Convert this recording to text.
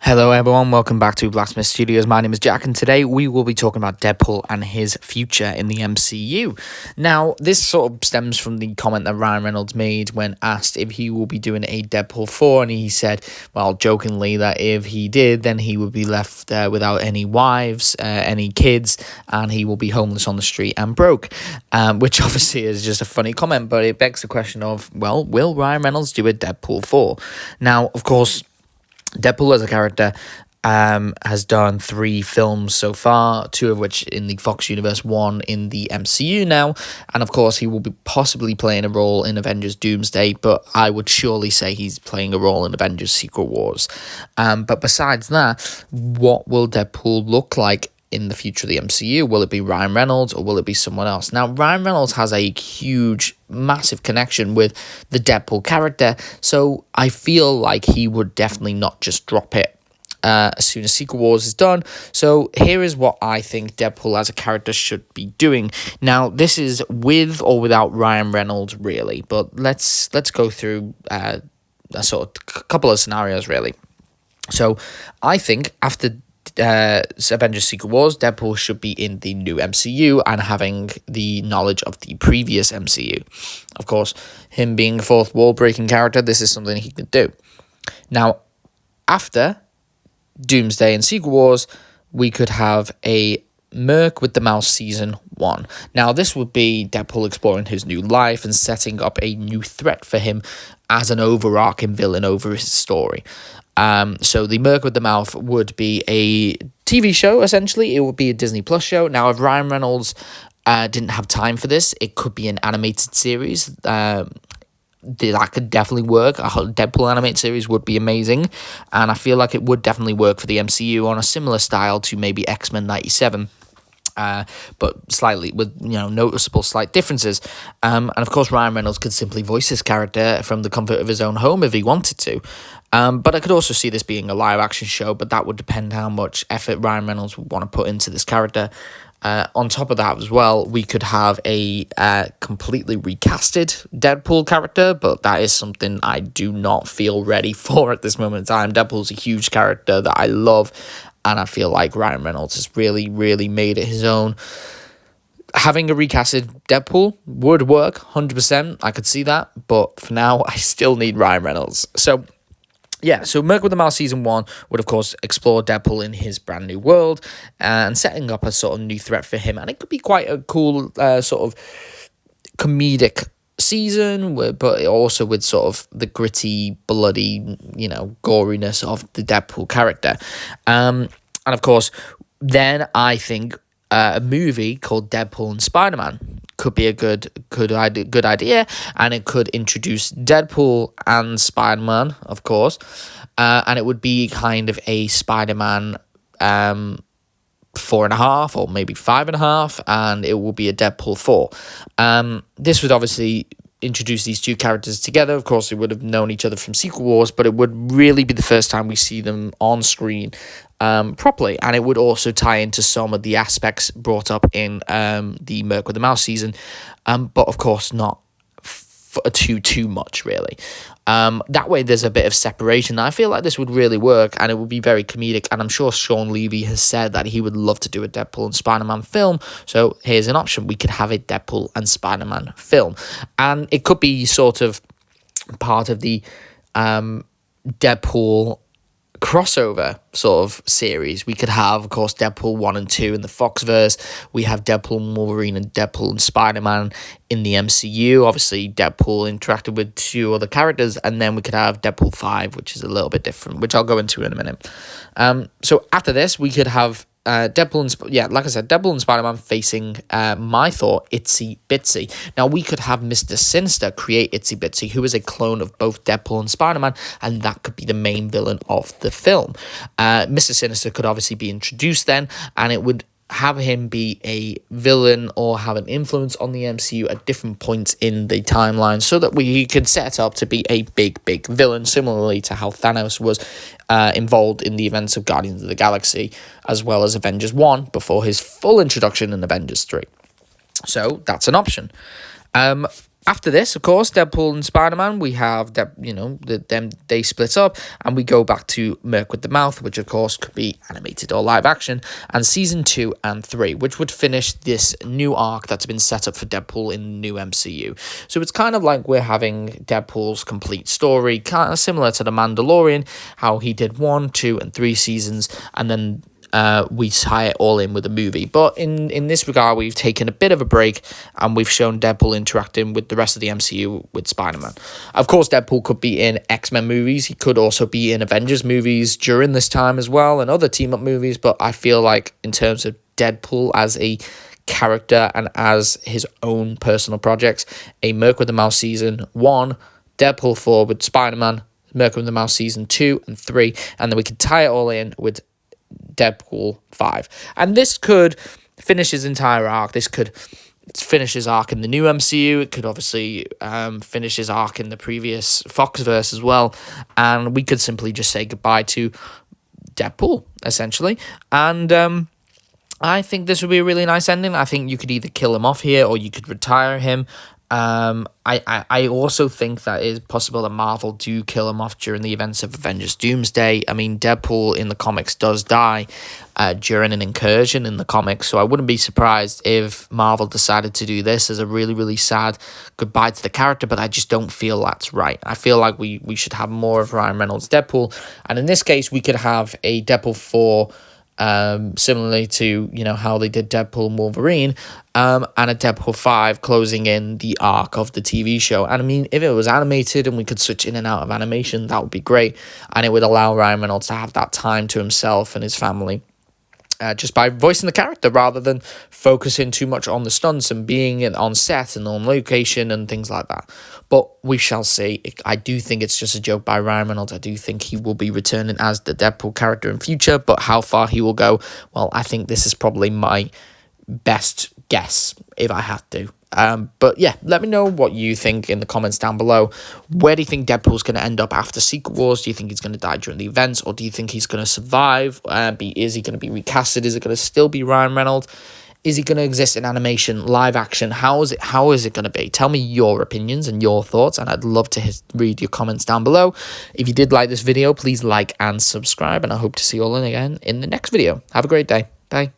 Hello everyone, welcome back to Blacksmith Studios. My name is Jack and today we will be talking about Deadpool and his future in the MCU. Now, this sort of stems from the comment that Ryan Reynolds made when asked if he will be doing a Deadpool 4, and he said, well, jokingly, that if he did, then he would be left without any wives, any kids, and he will be homeless on the street and broke, which obviously is just a funny comment, but it begs the question of, well, will Ryan Reynolds do a Deadpool 4? Now, of course, Deadpool as a character has done 3 films so far, 2 of which in the Fox universe, 1 in the MCU now, and of course he will be possibly playing a role in Avengers Doomsday, but I would surely say he's playing a role in Avengers Secret Wars. But besides that, what will Deadpool look like in the future of the MCU? Will it be Ryan Reynolds or will it be someone else? Now, Ryan Reynolds has a huge, massive connection with the Deadpool character, so I feel like he would definitely not just drop it as soon as Secret Wars is done. So here is what I think Deadpool as a character should be doing. Now, this is with or without Ryan Reynolds, really, but let's go through a sort of couple of scenarios, really. So I think after Avengers Secret Wars, Deadpool should be in the new MCU and having the knowledge of the previous MCU. Of course, him being a fourth wall breaking character, this is something he could do. Now, after Doomsday and Secret Wars, we could have a Merc with the Mouse Season 1. Now, this would be Deadpool exploring his new life and setting up a new threat for him as an overarching villain over his story. So the Merc with the Mouth would be a TV show, essentially. It would be a Disney Plus show. Now, if Ryan Reynolds didn't have time for this, it could be an animated series. That could definitely work. A Deadpool animated series would be amazing. And I feel like it would definitely work for the MCU on a similar style to maybe X-Men 97. But slightly with noticeable slight differences, and of course Ryan Reynolds could simply voice his character from the comfort of his own home if he wanted to. But I could also see this being a live action show, but that would depend how much effort Ryan Reynolds would want to put into this character. On top of that as well, we could have a completely recasted Deadpool character, but that is something I do not feel ready for at this moment in time. Deadpool's a huge character that I love, and I feel like Ryan Reynolds has really, really made it his own. Having a recasted Deadpool would work, 100%. I could see that. But for now, I still need Ryan Reynolds. So, yeah, so Merc with the Mouse Season 1 would, of course, explore Deadpool in his brand new world and setting up a sort of new threat for him. And it could be quite a cool sort of comedic season, but also with sort of the gritty, bloody, goriness of the Deadpool character. And of course, then I think a movie called Deadpool and SpiderMan could be a good idea, and it could introduce Deadpool and Spider-Man, of course, and it would be kind of a Spider-Man 4.5 or maybe 5.5, and it will be a Deadpool 4. This would obviously introduce these two characters together. Of course, they would have known each other from Secret Wars, but it would really be the first time we see them on screen properly, and it would also tie into some of the aspects brought up in the Merc with the Mouse season, but of course not too much, really. That way there's a bit of separation. I feel like this would really work, and it would be very comedic, and I'm sure Sean Levy has said that he would love to do a Deadpool and Spider-Man film, so here's an option. We could have a Deadpool and Spider-Man film, and it could be sort of part of the Deadpool crossover sort of series. We could have, of course, Deadpool 1 and 2 in the Foxverse. We have Deadpool and Wolverine and Deadpool and Spider-Man in the MCU. Obviously, Deadpool interacted with 2 other characters, and then we could have Deadpool 5, which is a little bit different, which I'll go into in a minute. So after this, we could have Deadpool and Spider-Man facing, my thought, Itsy Bitsy. Now, we could have Mr. Sinister create Itsy Bitsy, who is a clone of both Deadpool and Spider-Man, and that could be the main villain of the film. Mr. Sinister could obviously be introduced then, and it would have him be a villain or have an influence on the MCU at different points in the timeline, so that we could set up to be a big villain, similarly to how Thanos was involved in the events of Guardians of the Galaxy, as well as Avengers 1, before his full introduction in Avengers 3. So that's an option. After this, of course, Deadpool and SpiderMan, we have, they split up and we go back to Merc with the Mouth, which of course could be animated or live action, and season 2 and 3, which would finish this new arc that's been set up for Deadpool in the new MCU. So it's kind of like we're having Deadpool's complete story, kind of similar to The Mandalorian, how he did 1, 2, and 3 seasons, and then we tie it all in with a movie. But in this regard, we've taken a bit of a break and we've shown Deadpool interacting with the rest of the MCU with Spider-Man. Of course, Deadpool could be in X-Men movies. He could also be in Avengers movies during this time as well, and other team-up movies. But I feel like in terms of Deadpool as a character and as his own personal projects, a Merc with the Mouse season 1, Deadpool 4 with Spider-Man, Merc with the Mouse season 2 and 3, and then we could tie it all in with Deadpool 5. And this could finish his entire arc. This could finish his arc in the new MCU. It could obviously finish his arc in the previous Foxverse as well. And we could simply just say goodbye to Deadpool, essentially. And I think this would be a really nice ending. I think you could either kill him off here or you could retire him. I also think that it is possible that Marvel do kill him off during the events of Avengers Doomsday. I mean, Deadpool in the comics does die during an incursion in the comics, so I wouldn't be surprised if Marvel decided to do this as a really, really sad goodbye to the character, but I just don't feel that's right. I feel like we should have more of Ryan Reynolds' Deadpool, and in this case, we could have a Deadpool 4 similarly to how they did Deadpool and Wolverine, and a Deadpool 5 closing in the arc of the TV show. And I mean, if it was animated and we could switch in and out of animation, that would be great, and it would allow Ryan Reynolds to have that time to himself and his family. Just by voicing the character rather than focusing too much on the stunts and being on set and on location and things like that. But we shall see. I do think it's just a joke by Ryan Reynolds. I do think he will be returning as the Deadpool character in future, but how far he will go, well, I think this is probably my best guess if I had to. But yeah, let me know what you think in the comments down below. Where do you think Deadpool's going to end up after Secret Wars? Do you think he's going to die during the events, or do you think he's going to survive? Is he going to be recasted? Is it going to still be Ryan Reynolds? Is he going to exist in animation, live action? How is it going to be? Tell me your opinions and your thoughts, and I'd love to read your comments down below. If you did like this video, please like and subscribe, and I hope to see you all again in the next video. Have a great day. Bye.